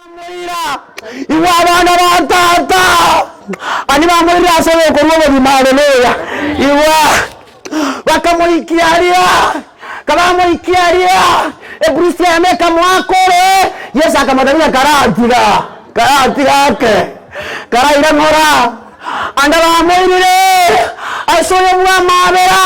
Iwabana batata ani bamurira asobe okuruwa bimaleluya iwa bakamuikiaria kabamuikiaria ebrisi ameka mwakore Yesu akamadalia karati yake karaira ngora andaba amwirire asoye mwamabera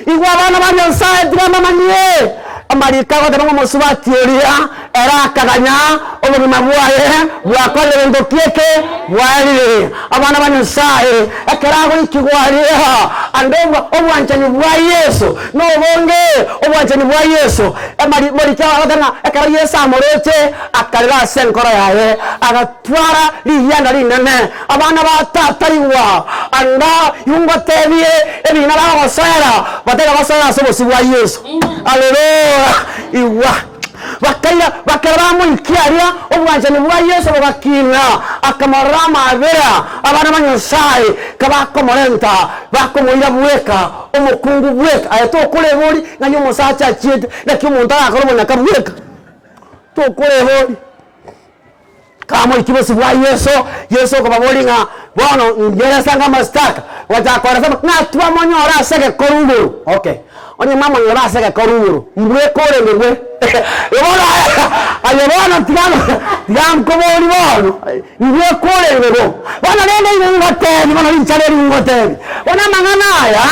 iwabana banyansaye tiramamanie amarika gote musubatiria erakaganya obugima bwaye bwakorere ndokieke bwarire abana banyasaye ekerago ikigwaria andobwa obwanchani bwa Yesu no bonge obwanchani bwa Yesu marika bagana ekera Yesu amorete akarira senkora yaye agatwara liyanda linene abana batatariwa anda yungotebie ebina bagosera batega basera sobosi bwa Yesu haleluya iwa bakaramu ikiaria obwanjani bwa Yesu bakina akamarama abera abana banyasaye kabakomorenta bakomoira bweka omukungu bweka ayeto kulebori nganyo musacha chite nakyo umuntu akoromo nakabweka to kulebori kama ikibosi bwa Yesu kababolinga bono ngerasanga mastaka watakora sema natwa monyora sege korunguru okay onye mama nyora sege korunguru mbwe kore ngwe ebona ayebona tigam komoni bono mbwe kore ngwe bona nene ngotebi bona inchaleri ngotebi bona mangana ya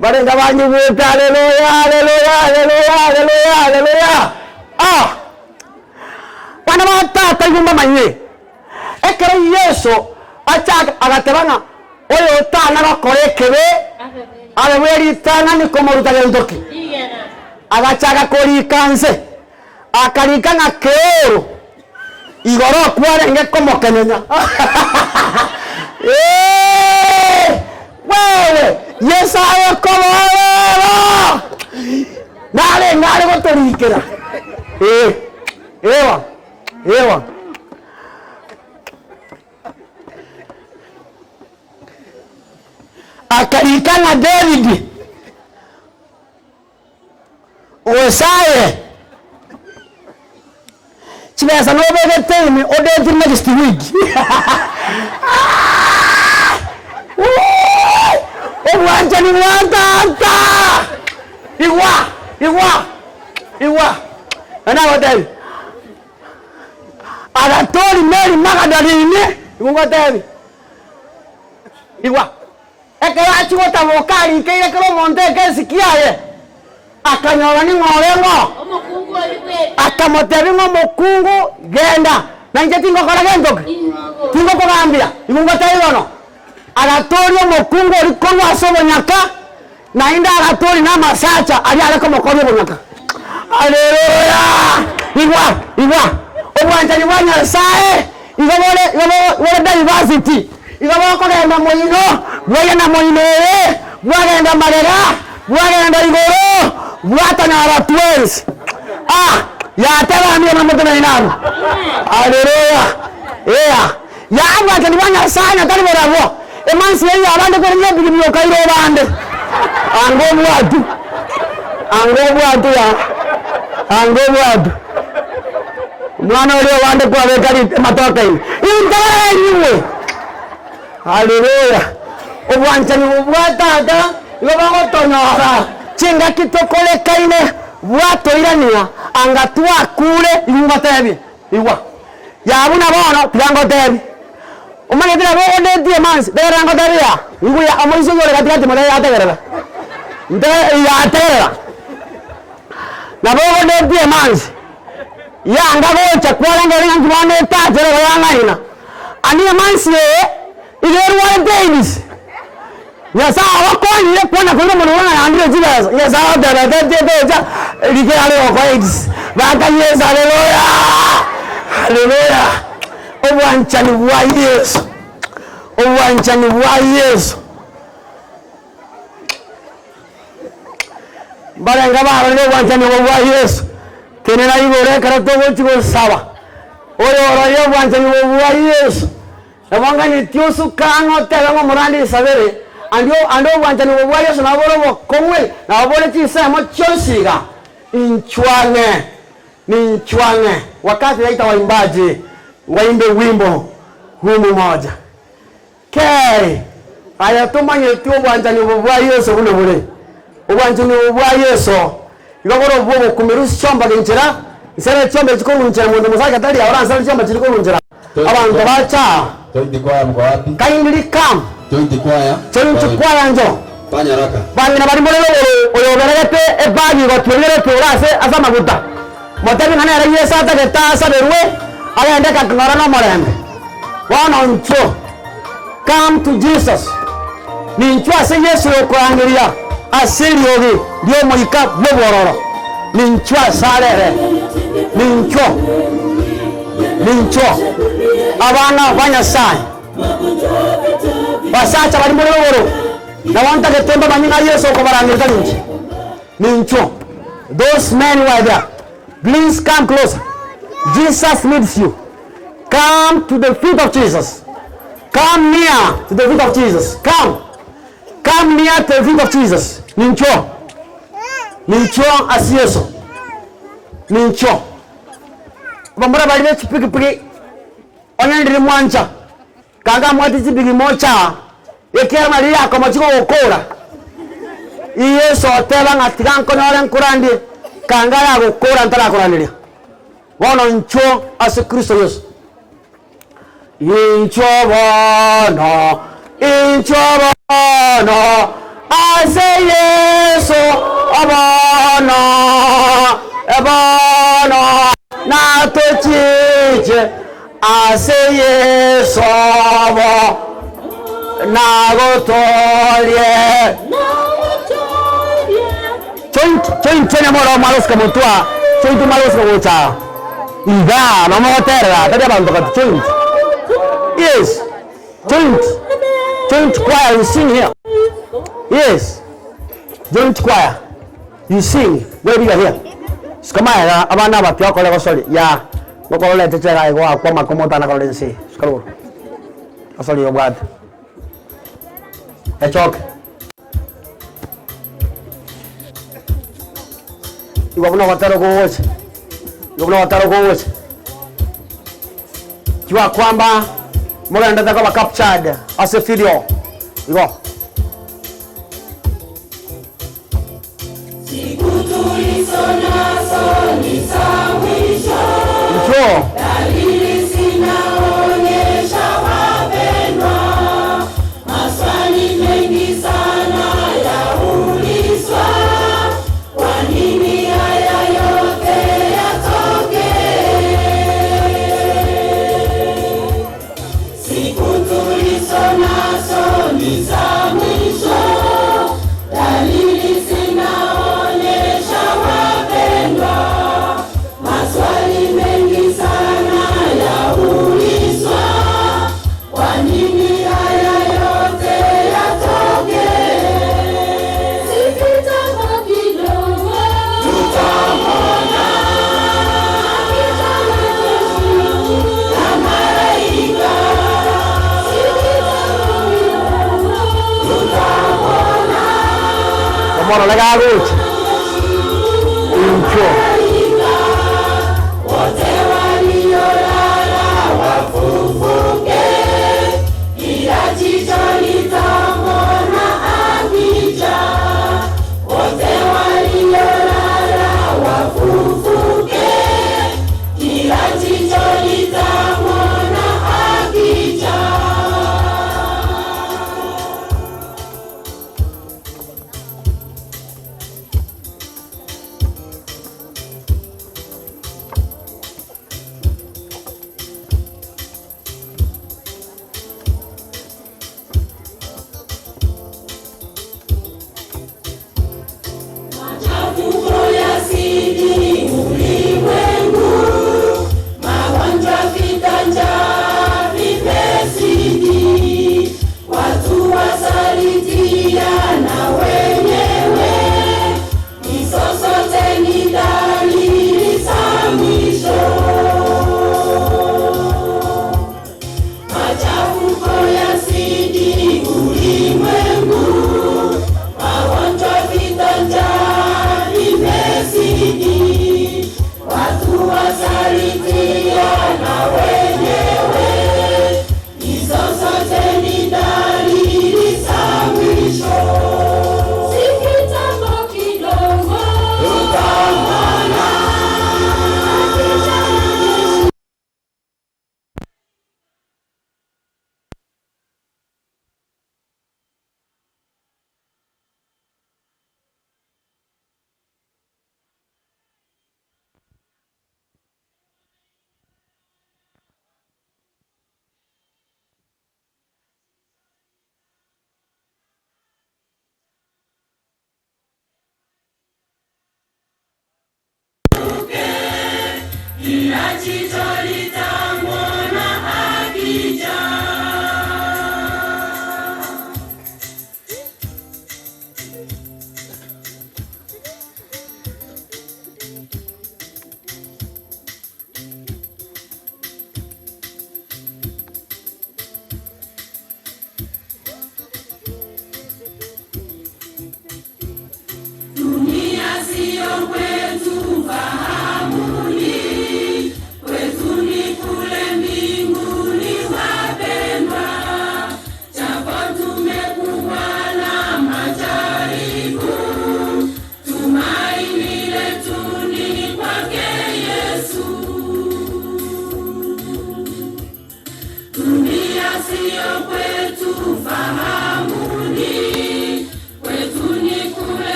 barenga banyu bwe haleluya bana batata yumba manye ekere Yesu achaka agatebana oyo tana bakorekebe abeweri tana ni komoruta gendoki agachaka korikanse akarikana kero igoro kwarenge komokenenya wewe Yesu ayo komoro nale gotorikera ewa akarikana David osaye chibesa no bege temi odeti next week obwanja ni mwantata iwa ana hotel aratori Mary Magdalene ngotebi iwa ekera chigota vokali keire kero monte kesikiaye akanyola ni ngorengo omukungu oliwe akamotebi ngo mukungu genda nanje tingo kora gendo tingo kogambia ngotebi bono aratori omukungu oli konwa asobonyaka na inda aratori na masacha ali aleko mokori bonyaka haleluya iwa obwanjani bwa Nyasaye igobole diversity igobole kogenda moino bwagenda moino bwagenda marera bwagenda igoro bwatanyara twins yatabamye na mutana inabo haleluya ya obwanjani bwa Nyasaye natali berabo emansi ye abande ko nyebi byokairo bande ango bwatu mwana ule wande kwa wekari matoka hivi indaiwe haleluya obwanchani bwatata yobango tonyora chinga kitokole kaine bwato irania angatwa kule ingotebi iwa yabuna bono tirango tebi umanye tira bo ndie manzi berango tebia ingu ya amoizo yore katikati mole yategerera nde yategerera na bo ndie manzi yanga bocha kwalanga ringi mwana tatere yanga ani manzi igerwa Davis yasa wakoni ile kuona kwa mwana wana andire jibaza yasa dada ligale kwa AIDS baka Yesu haleluya obwanchani bwa Yesu barenga baro obwanchani bwa Yesu tenera igore karato chigo sawa oyo obwanchani bwa Yesu abanga ni tiosu kano tebango murandi sabere ando obwanchani bwa Yesu naboro bokomwe naboro chisemo chonsiga inchwane ni chwange. Wakati naita waimbaji waimbe wimbo huu mmoja. Ke aya tumanye tu bwanjani bwa Yesu buno bure. Ubwanjani bwa Yesu igakoro bwo kumirusi chomba genjera isere chomba chiko runjera mu musaka tali ahora nsara chomba chiko runjera abantu bacha Join the choir mko wapi? kindly come Join the choir. join the choir njo Fanya haraka. bani na bari molelo oyoberete ebani gotwelere turase asa maguta motabi ngana ara yesa ta geta saberwe ala ende ka ngara no morembe wana ncho come to Jesus ni ncho ase Yesu okwangiria asiri ogi dio moika bobororo ni ncho asarere ni ncho abana banya sai basacha bari molelo na wanta getemba manyina Yesu ko barangirika ni ncho those men who are there. Please come closer. Jesus needs you. Come to the feet of Jesus. Come near to the feet of Jesus. Come near to the feet of Jesus. Nincho asieso. Nincho. Bambara bali chipiki onya ndiri mwancha. Kanga mwati chipiki mocha. Ekera Maria kwa machiko okora. Yesu oteba ngatikanko nore nkurandi. Kanga ya gukora ntara kuraniria wono ncho ase Kristo Yesu incho bono ase Yesu abono na tochiche ase Yesu abo na gotolie Choin tena mora malos ka mutua. Choin tu malos ka mucha. Iga, no mo terra. Tadi abantu ka choin. Yes. Choin choir, you sing here. Yes. Joint choir. You sing. Where we are here. Skama ya abana ba pio ko le ko soli. Ya. Ko ko le te chega ko akwa makomota na ko le nsi. Skalo. Asoli yo bad. Echok. Iwabuna wataro kuwoche kiwa kwamba mwana ndata kwa captured as a video igo siku tulisonazo ni za mwisho dalili zinaonyesha wapendwa maswali mengi sana yaulizwa kwa nini Moro lega aguchi. Incho. Wote waliolala wafufuke. Kila jicho litamwona akija. Wote waliolala wafufuke. Kila jicho litamwona akija.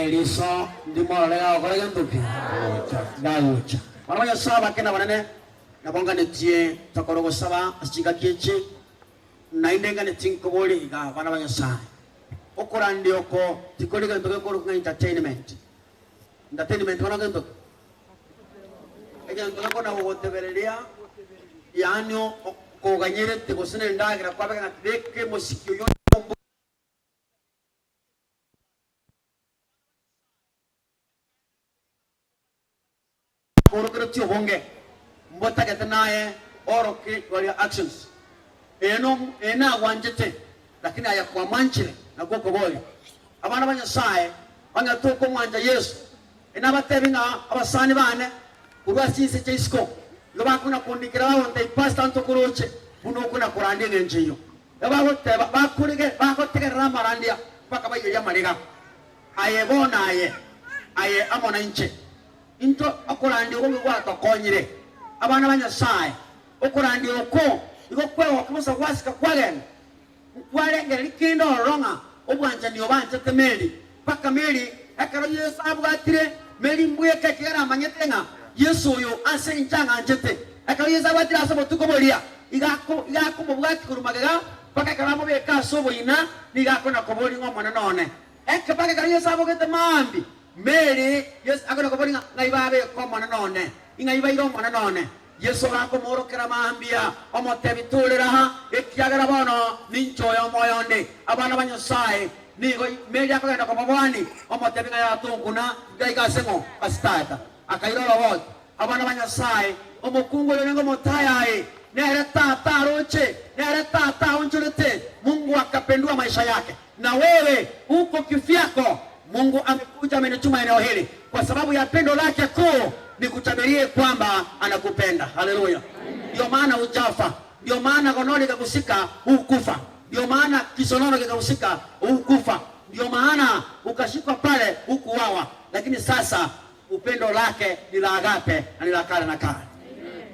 Liso di mola lega ko lega ntupi galucha wana saba kena banane na bonga ne tie takoro saba asiga kieche na indenga ne tinko boli ga wana banya sa okora ndio ko tikoli ga ntoke ko entertainment wana ga ntoke ega ntoke ko na wote berelia yanyo ko ganyere te ko sene ndagira kwa bega na deke mosikio yo Korokretio honge mbota ketanaye oroki wali actions ena wanjete lakini aya kwa manchile na goko boli abana banya sae banya toko mwanja Yesu ena batebinga abasani bane urwasise cheisko loba kuna kundikira wonte pastor ntokoroche buno kuna kurandi ngenjiyo yabahote bakurige bakotege ramarandia paka baye yamarega aye bona aye amona inche into okurandi okumwe gwatokonyire abana banyasaye okurandi oko igokweho kumusa gwasika kwagene kwalengera likindo ronga obwanja niyo banje temeli paka meli akaro Yesu abwatire meli mbweke kera amanyetenga Yesu yo ase inchanga anjete akaro Yesu abwatire asabo tukobolia igako mubwati kurumagega paka karamo beka sobo ina nigako nakoboli ngomona none paka karo Yesu abogete mambi Mary, yes, agora ko bolinga ngaibabe ko mona none. Ingaiba iro mona none. Yesu ako moro kera mahambia omote bitulira ha ekiagara bono ninchoyo moyonde. Abana banyosaye ni go Mary akagenda ko mabwani omote binga ya tunguna gaiga semo astata. Akairo robot. Abana banyosaye omokungo yongo motayae. Nere tata roche, nere tata unchulete. Mungu akapendua maisha yake. Na wewe uko kifyako Mungu amekuja amenituma eneo hili kwa sababu ya pendo lake kuu, nikutabirie kwamba anakupenda. Haleluya! Ndio maana hujafa, ndio maana gono likakushika hukufa, ndio maana kisonono kikakushika hukufa, ndio maana ukashikwa pale hukuwawa. Lakini sasa upendo lake ni la agape na ni la kale na kale.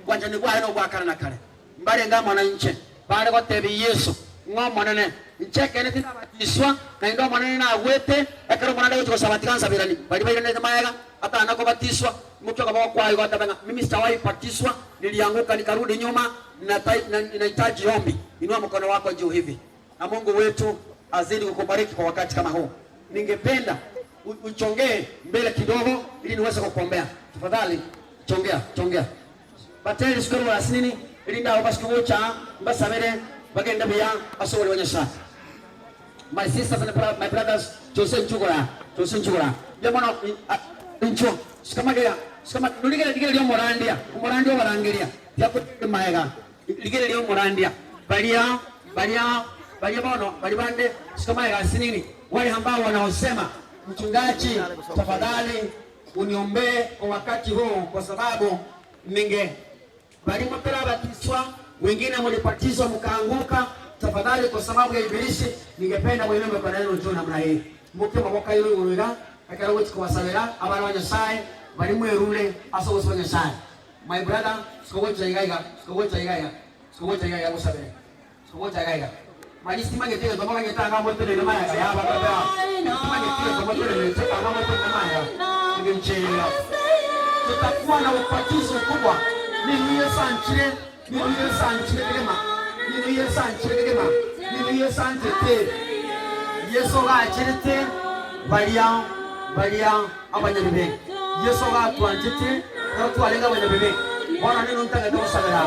Kwanja ni bwa eno bwa kale na kale. Mbale ngama na nche pale kwa tebi Yesu ngoma nene ncheke neti nabatiswa na ndo mwanene na wete ekero mwanade uko sabatikansa birani bali bali nene mayaga hata anakobatiswa mtu kama kwa hiyo atabanga mimi sitawahi patiswa, nilianguka nikarudi nyuma, ninahitaji ombi. Inua mkono wako juu hivi, na Mungu wetu azidi kukubariki kwa wakati kama huu. Ningependa uchongee mbele kidogo ili niweze kukuombea. Tafadhali chongea bateri sikuru wa sinini ili ndao basikucha basabere bagenda bya asubiri wanyasha. My sisters and my brothers, chose nchugura yamono incho sikamagera nuligera digera lyo morandia barangiria yakote maega ligera lyo morandia balia bono bali bande sikamagera sinini wale ambao wanaosema mchungaji, tafadhali uniombee kwa wakati huu kwa sababu bali mpera batiswa, wengine mlibatizwa mkaanguka. Tafadhali kwa sababu ya ibilisi, ningependa mwenyewe kwa neno tu namna hii. Mke maboka yule uruga akara wote kwa sabera abana wanyasai bali mwerule aso wose wanyasai. My brother skowocha igaiga usabere skowocha igaiga majisi mangetega kwa mwanya tanga moto ile maya ya baba baba mangetega kwa moto ile tanga moto ile maya ngemchela. Tutakuwa na ubatizo kubwa ni Yesu sanchire Yesu gachirite balia abanyabebe Yesu gatwanjite no twalenga abanyabebe bwana neno ntanga ndo sabera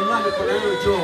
inwa mikono yenu jo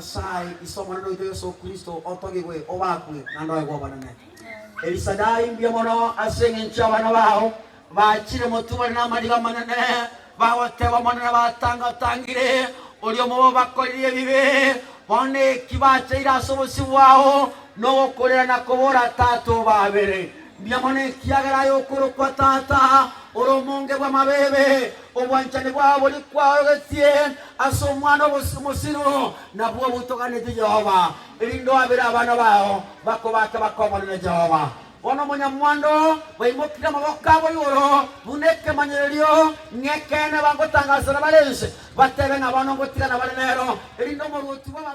Sai isomo nano ito Yesu Kristo otogegwe obakwe nandoe go banane Elisadai mbia mono asenge nchawana wao bachire mutuma na madiga manane bawotewa manana batanga tangire olio mo bakolire bibe bone kibache ira sobosi wao no kolera na kobora tato babere mbia mone kiagara yo kuro kwa tata oromonge bwa mabebe obwanchane bwabo likwagetie aso mwana musiru na bwo butogane Jehova ilindo abira abana bao bakobaka bakoma na Jehova ono munyamwando bayimukira maboka bo yoro buneke manyelio ngekene bangotangaza na balense batebe ngabano ngotika na balenero ilindo mu rutu baba